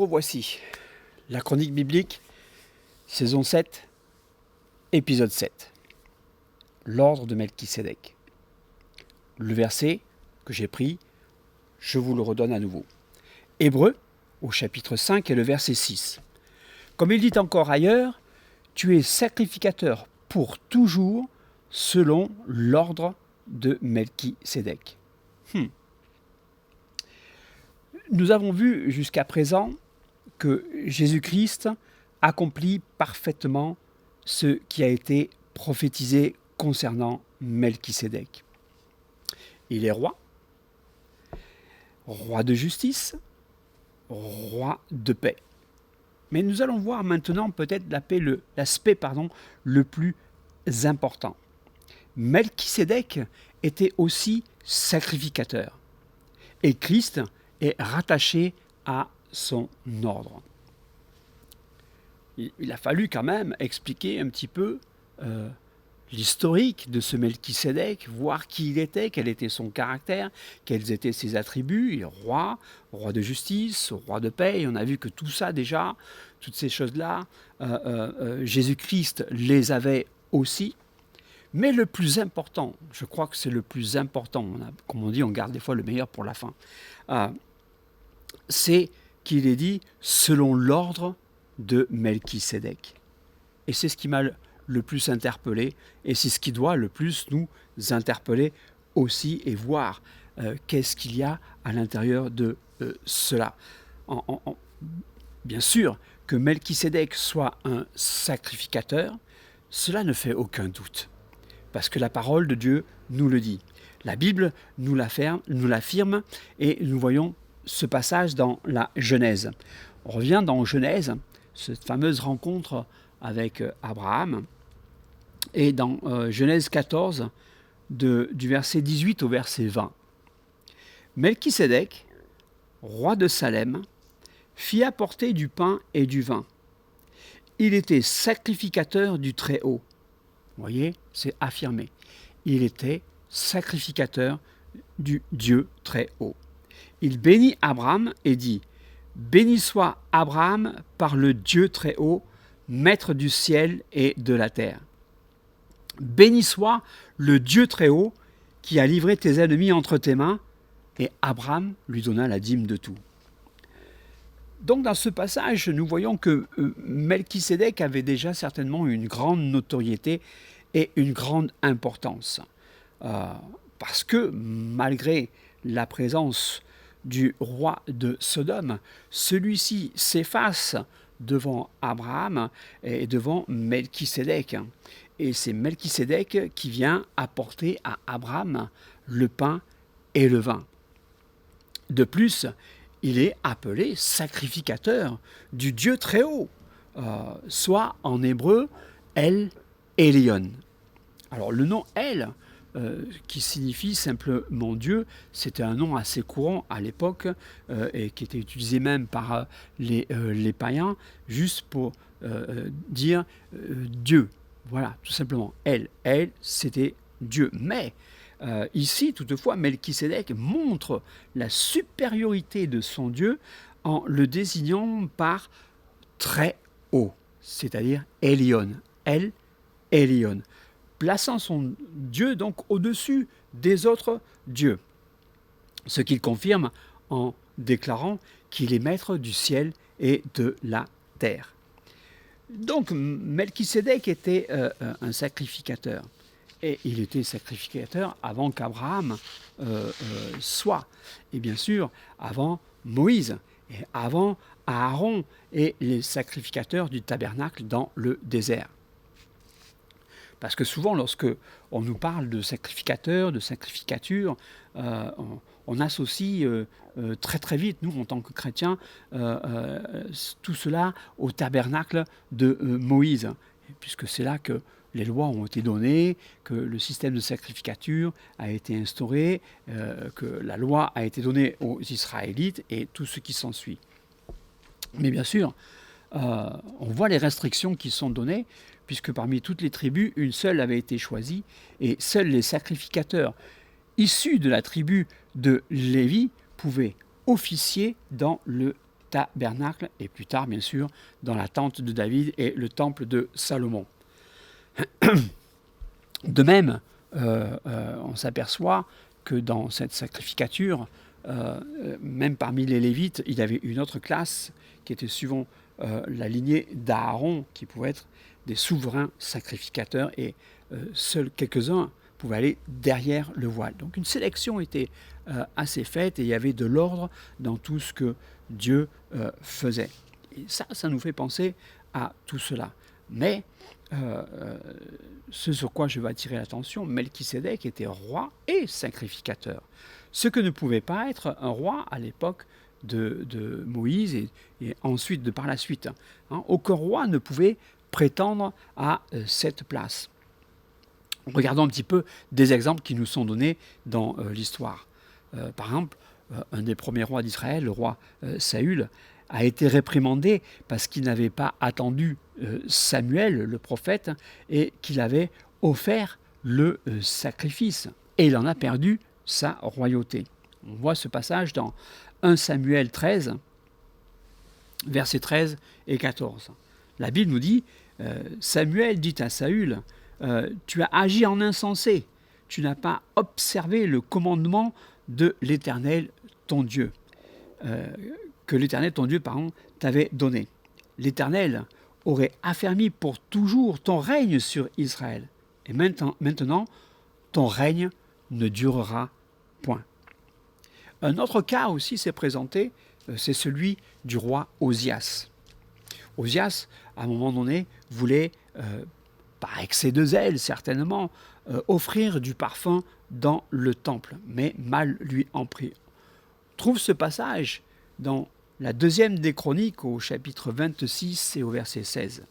revoici. La chronique biblique, saison 7, épisode 7. L'ordre de Melchisédek. Le verset que j'ai pris, je vous le redonne à nouveau. Hébreux, au chapitre 5 et le verset 6. Comme il dit encore ailleurs, tu es sacrificateur pour toujours selon l'ordre de Melchisédek. Nous avons vu jusqu'à présent que Jésus-Christ accomplit parfaitement ce qui a été prophétisé concernant Melchisédek. Il est roi, roi de justice, roi de paix. Mais nous allons voir maintenant peut-être l'aspect le plus important. Melchisédek était aussi sacrificateur. Et Christ est rattaché à son ordre. Il a fallu quand même expliquer un petit peu l'historique de ce Melchisédek, voir qui il était, quel était son caractère, quels étaient ses attributs. Il est roi de justice, roi de paix. Et on a vu que tout ça déjà, toutes ces choses-là, Jésus-Christ les avait aussi. Mais le plus important, je crois que c'est le plus important, comme on dit, on garde des fois le meilleur pour la fin, c'est qu'il est dit selon l'ordre de Melchisédek. Et c'est ce qui m'a le plus interpellé, et c'est ce qui doit le plus nous interpeller aussi, et voir qu'est-ce qu'il y a à l'intérieur de cela. Bien sûr, que Melchisédek soit un sacrificateur, cela ne fait aucun doute, parce que la parole de Dieu nous le dit. La Bible nous l'affirme, et nous voyons ce passage dans la Genèse. On revient dans Genèse, cette fameuse rencontre avec Abraham, et dans Genèse 14, du verset 18 au verset 20. Melchisédek, roi de Salem, fit apporter du pain et du vin. Il était sacrificateur du Très-Haut. Vous voyez, c'est affirmé. Il était sacrificateur du Dieu Très-Haut. Il bénit Abraham et dit « Béni soit Abraham par le Dieu Très-Haut, maître du ciel et de la terre. Béni soit le Dieu Très-Haut qui a livré tes ennemis entre tes mains. » Et Abraham lui donna la dîme de tout. Donc dans ce passage, nous voyons que Melchisédek avait déjà certainement une grande notoriété et une grande importance. Parce que malgré la présence du roi de Sodome, celui-ci s'efface devant Abraham et devant Melchisédek. Et c'est Melchisédek qui vient apporter à Abraham le pain et le vin. De plus, il est appelé sacrificateur du Dieu Très-Haut, soit en hébreu El Elyon. Alors le nom El, qui signifie simplement Dieu, c'était un nom assez courant à l'époque et qui était utilisé même par les païens, juste pour dire Dieu. Voilà, tout simplement. El, c'était Dieu. Mais ici, toutefois, Melchisédek montre la supériorité de son Dieu en le désignant par très haut, c'est-à-dire Elyon, El Elyon, plaçant son Dieu donc au-dessus des autres dieux, ce qu'il confirme en déclarant qu'il est maître du ciel et de la terre. Donc Melchisédek était un sacrificateur. Et il était sacrificateur avant qu'Abraham soit. Et bien sûr, avant Moïse, et avant Aaron et les sacrificateurs du tabernacle dans le désert. Parce que souvent, lorsque on nous parle de sacrificateurs, de sacrificature, on associe très très vite, nous en tant que chrétiens, tout cela au tabernacle de Moïse, puisque c'est là que les lois ont été données, que le système de sacrificature a été instauré, que la loi a été donnée aux Israélites et tout ce qui s'ensuit. Mais bien sûr, on voit les restrictions qui sont données, puisque parmi toutes les tribus, une seule avait été choisie, et seuls les sacrificateurs issus de la tribu de Lévi pouvaient officier dans le tabernacle et plus tard, bien sûr, dans la tente de David et le temple de Salomon. De même, on s'aperçoit que dans cette sacrificature, même parmi les Lévites, il y avait une autre classe qui était suivant la lignée d'Aaron, qui pouvait être des souverains sacrificateurs, et seuls quelques-uns pouvaient aller derrière le voile. Donc une sélection était assez faite, et il y avait de l'ordre dans tout ce que Dieu faisait. Et ça nous fait penser à tout cela. Mais ce sur quoi je veux attirer l'attention, Melchisédek était roi et sacrificateur. Ce que ne pouvait pas être un roi à l'époque de Moïse et ensuite par la suite. Aucun roi ne pouvait prétendre à cette place. Regardons un petit peu des exemples qui nous sont donnés dans l'histoire. Par exemple, un des premiers rois d'Israël, le roi Saül, a été réprimandé parce qu'il n'avait pas attendu Samuel, le prophète, et qu'il avait offert le sacrifice. Et il en a perdu sa royauté. On voit ce passage dans 1 Samuel 13, versets 13 et 14. La Bible nous dit, Samuel dit à Saül, tu as agi en insensé, tu n'as pas observé le commandement de l'Éternel, ton Dieu, que l'Éternel, ton Dieu, t'avait donné. L'Éternel aurait affermi pour toujours ton règne sur Israël. Et maintenant, ton règne ne durera point. Un autre cas aussi s'est présenté, c'est celui du roi Osias. Osias, à un moment donné, voulait, par excès de zèle certainement, offrir du parfum dans le temple, mais mal lui en prit. On trouve ce passage dans la deuxième des Chroniques, au chapitre 26 et au verset 16.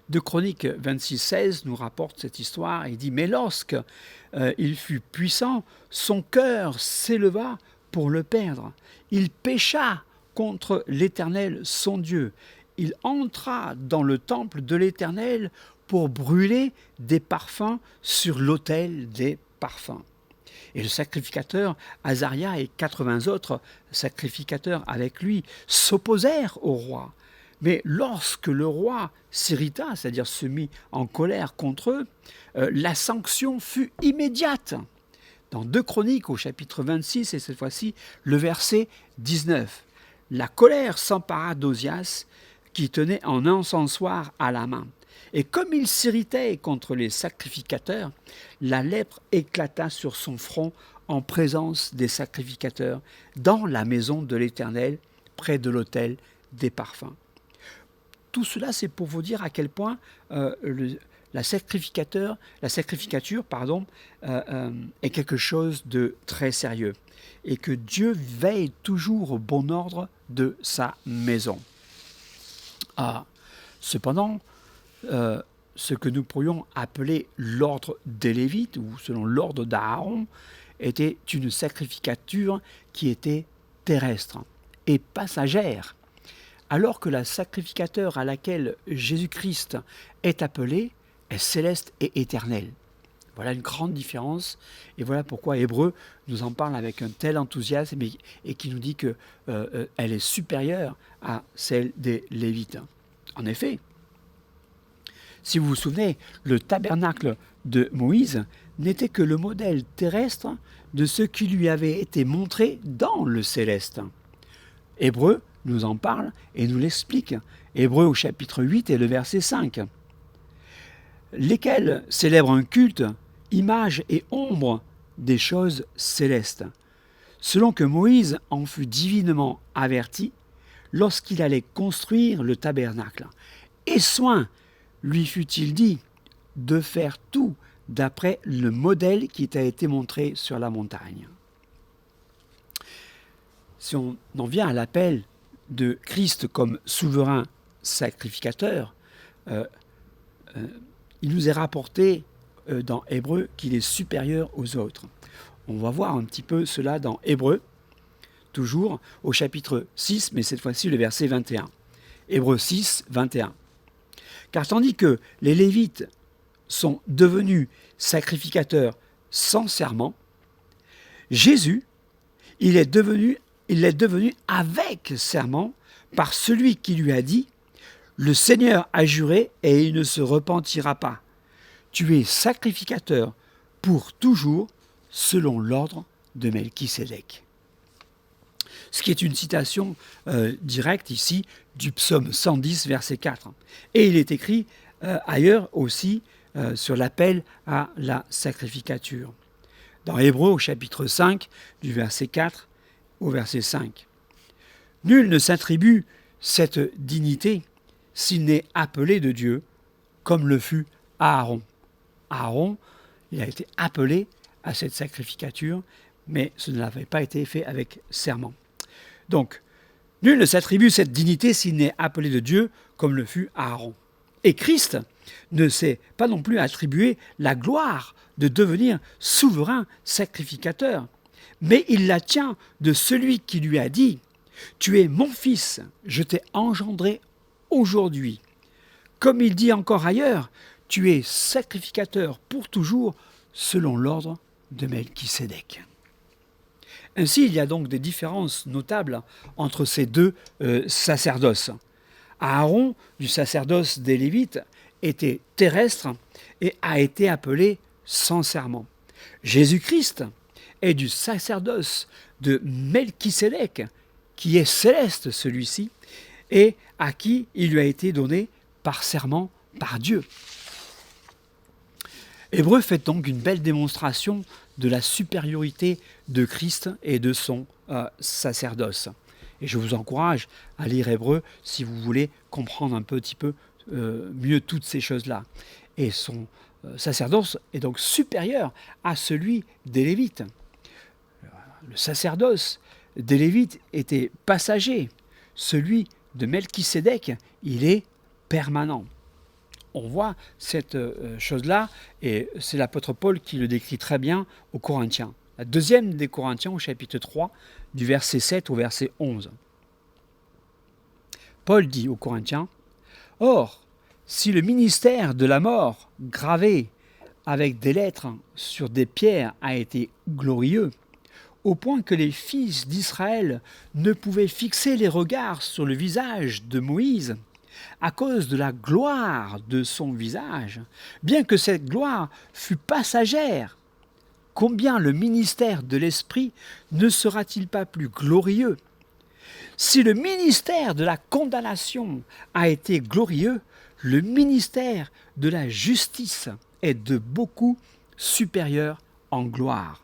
De Chroniques 26, 16 nous rapporte cette histoire. Il dit « Mais lorsque il fut puissant, son cœur s'éleva pour le perdre. Il pécha contre l'Éternel, son Dieu. Il entra dans le temple de l'Éternel pour brûler des parfums sur l'autel des parfums. » Et le sacrificateur Azaria et 80 autres sacrificateurs avec lui s'opposèrent au roi. Mais lorsque le roi s'irrita, c'est-à-dire se mit en colère contre eux, la sanction fut immédiate. Dans 2 Chroniques, au chapitre 26, et cette fois-ci, le verset 19. La colère s'empara d'Osias, qui tenait un encensoir à la main. Et comme il s'irritait contre les sacrificateurs, la lèpre éclata sur son front en présence des sacrificateurs, dans la maison de l'Éternel, près de l'autel des parfums. Tout cela, c'est pour vous dire à quel point la sacrificature est quelque chose de très sérieux et que Dieu veille toujours au bon ordre de sa maison. Cependant, ce que nous pourrions appeler l'ordre des Lévites, ou selon l'ordre d'Aaron, était une sacrificature qui était terrestre et passagère, alors que la sacrificature à laquelle Jésus-Christ est appelé est céleste et éternelle. Voilà une grande différence, et voilà pourquoi Hébreu nous en parle avec un tel enthousiasme et qui nous dit qu'elle est supérieure à celle des Lévites. En effet, si vous vous souvenez, le tabernacle de Moïse n'était que le modèle terrestre de ce qui lui avait été montré dans le céleste. Hébreu nous en parle et nous l'explique. Hébreu au chapitre 8 et le verset 5. Lesquels célèbrent un culte, image et ombre des choses célestes, selon que Moïse en fut divinement averti lorsqu'il allait construire le tabernacle. Et soin lui fut-il dit de faire tout d'après le modèle qui t'a été montré sur la montagne. Si on en vient à l'appel de Christ comme souverain sacrificateur, il nous est rapporté dans Hébreu qu'il est supérieur aux autres. On va voir un petit peu cela dans Hébreu, toujours au chapitre 6, mais cette fois-ci le verset 21. Hébreu 6, 21. Car tandis que les Lévites sont devenus sacrificateurs sans serment, Jésus, il est devenu il l'est devenu avec serment par celui qui lui a dit « Le Seigneur a juré et il ne se repentira pas. Tu es sacrificateur pour toujours selon l'ordre de Melchisédek. » Ce qui est une citation directe ici du psaume 110, verset 4. Et il est écrit ailleurs aussi sur l'appel à la sacrificature. Dans Hébreux au chapitre 5, du verset 4 au verset 5. Nul ne s'attribue cette dignité s'il n'est appelé de Dieu, comme le fut Aaron. Aaron, il a été appelé à cette sacrificature, mais ce n'avait pas été fait avec serment. Donc, nul ne s'attribue cette dignité s'il n'est appelé de Dieu, comme le fut Aaron. Et Christ ne s'est pas non plus attribué la gloire de devenir souverain sacrificateur, mais il la tient de celui qui lui a dit « Tu es mon fils, je t'ai engendré aujourd'hui ». Comme il dit encore ailleurs, tu es sacrificateur pour toujours selon l'ordre de Melchisédek. Ainsi, il y a donc des différences notables entre ces deux sacerdoces. Aaron, du sacerdoce des Lévites, était terrestre et a été appelé sans serment. Jésus-Christ est du sacerdoce de Melchisédek, qui est céleste celui-ci, et à qui il lui a été donné par serment par Dieu. Hébreu fait donc une belle démonstration de la supériorité de Christ et de son sacerdoce. Et je vous encourage à lire Hébreu si vous voulez comprendre un petit peu mieux toutes ces choses-là. Et son sacerdoce est donc supérieur à celui des Lévites. Le sacerdoce des Lévites était passager. Celui de Melchisédek, il est permanent. On voit cette chose-là, et c'est l'apôtre Paul qui le décrit très bien aux Corinthiens. La deuxième des Corinthiens, au chapitre 3, du verset 7 au verset 11. Paul dit aux Corinthiens, « Or, si le ministère de la mort, gravé avec des lettres sur des pierres, a été glorieux, au point que les fils d'Israël ne pouvaient fixer les regards sur le visage de Moïse, à cause de la gloire de son visage, bien que cette gloire fût passagère, combien le ministère de l'Esprit ne sera-t-il pas plus glorieux? Si le ministère de la condamnation a été glorieux, le ministère de la justice est de beaucoup supérieur en gloire.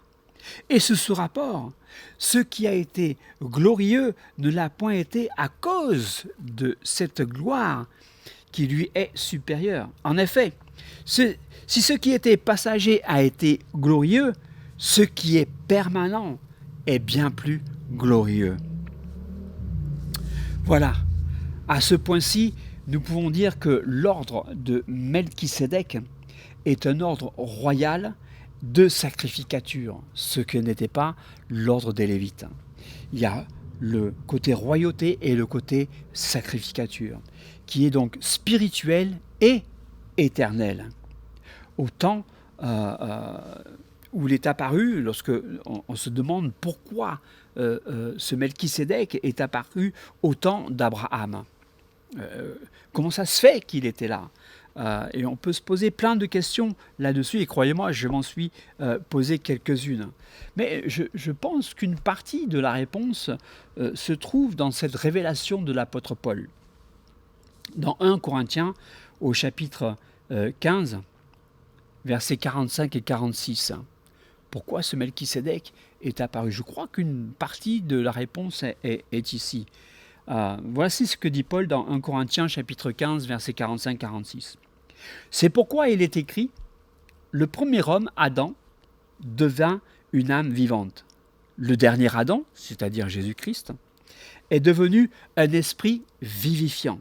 Et sous ce rapport, ce qui a été glorieux ne l'a point été à cause de cette gloire qui lui est supérieure. En effet, si ce qui était passager a été glorieux, ce qui est permanent est bien plus glorieux. Voilà, à ce point-ci, nous pouvons dire que l'ordre de Melchisédek est un ordre royal de sacrificature, ce que n'était pas l'ordre des Lévites. Il y a le côté royauté et le côté sacrificature, qui est donc spirituel et éternel. Au temps où il est apparu, lorsque on se demande pourquoi ce Melchisédek est apparu au temps d'Abraham. Comment ça se fait qu'il était là? Et on peut se poser plein de questions là-dessus, et croyez-moi, je m'en suis posé quelques-unes. Mais je pense qu'une partie de la réponse se trouve dans cette révélation de l'apôtre Paul. Dans 1 Corinthiens, au chapitre 15, versets 45 et 46. Pourquoi ce Melchisédek est apparu? Je crois qu'une partie de la réponse est ici. Voici ce que dit Paul dans 1 Corinthiens, chapitre 15, versets 45-46. C'est pourquoi il est écrit « Le premier homme, Adam, devint une âme vivante. Le dernier Adam, c'est-à-dire Jésus-Christ, est devenu un esprit vivifiant.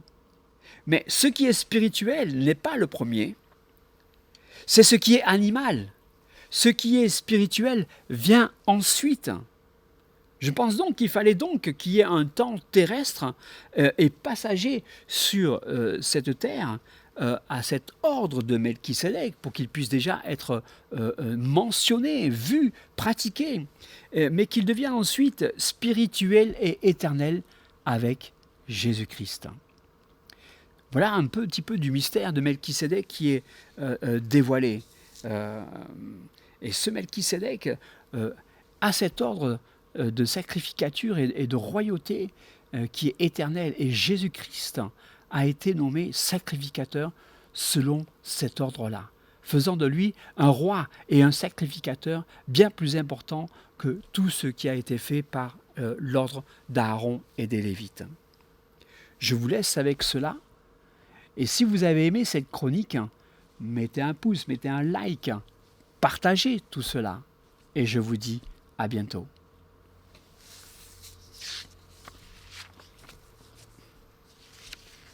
Mais ce qui est spirituel n'est pas le premier, c'est ce qui est animal. Ce qui est spirituel vient ensuite. » Je pense donc qu'il fallait donc qu'il y ait un temps terrestre et passager sur cette terre à cet ordre de Melchisédek pour qu'il puisse déjà être mentionné, vu, pratiqué, mais qu'il devienne ensuite spirituel et éternel avec Jésus-Christ. Voilà un petit peu du mystère de Melchisédek qui est dévoilé. Et ce Melchisédek a cet ordre de sacrificature et de royauté qui est éternel. Et Jésus-Christ a été nommé sacrificateur selon cet ordre-là, faisant de lui un roi et un sacrificateur bien plus important que tout ce qui a été fait par l'ordre d'Aaron et des Lévites. Je vous laisse avec cela. Et si vous avez aimé cette chronique, mettez un pouce, mettez un like, partagez tout cela. Et je vous dis à bientôt.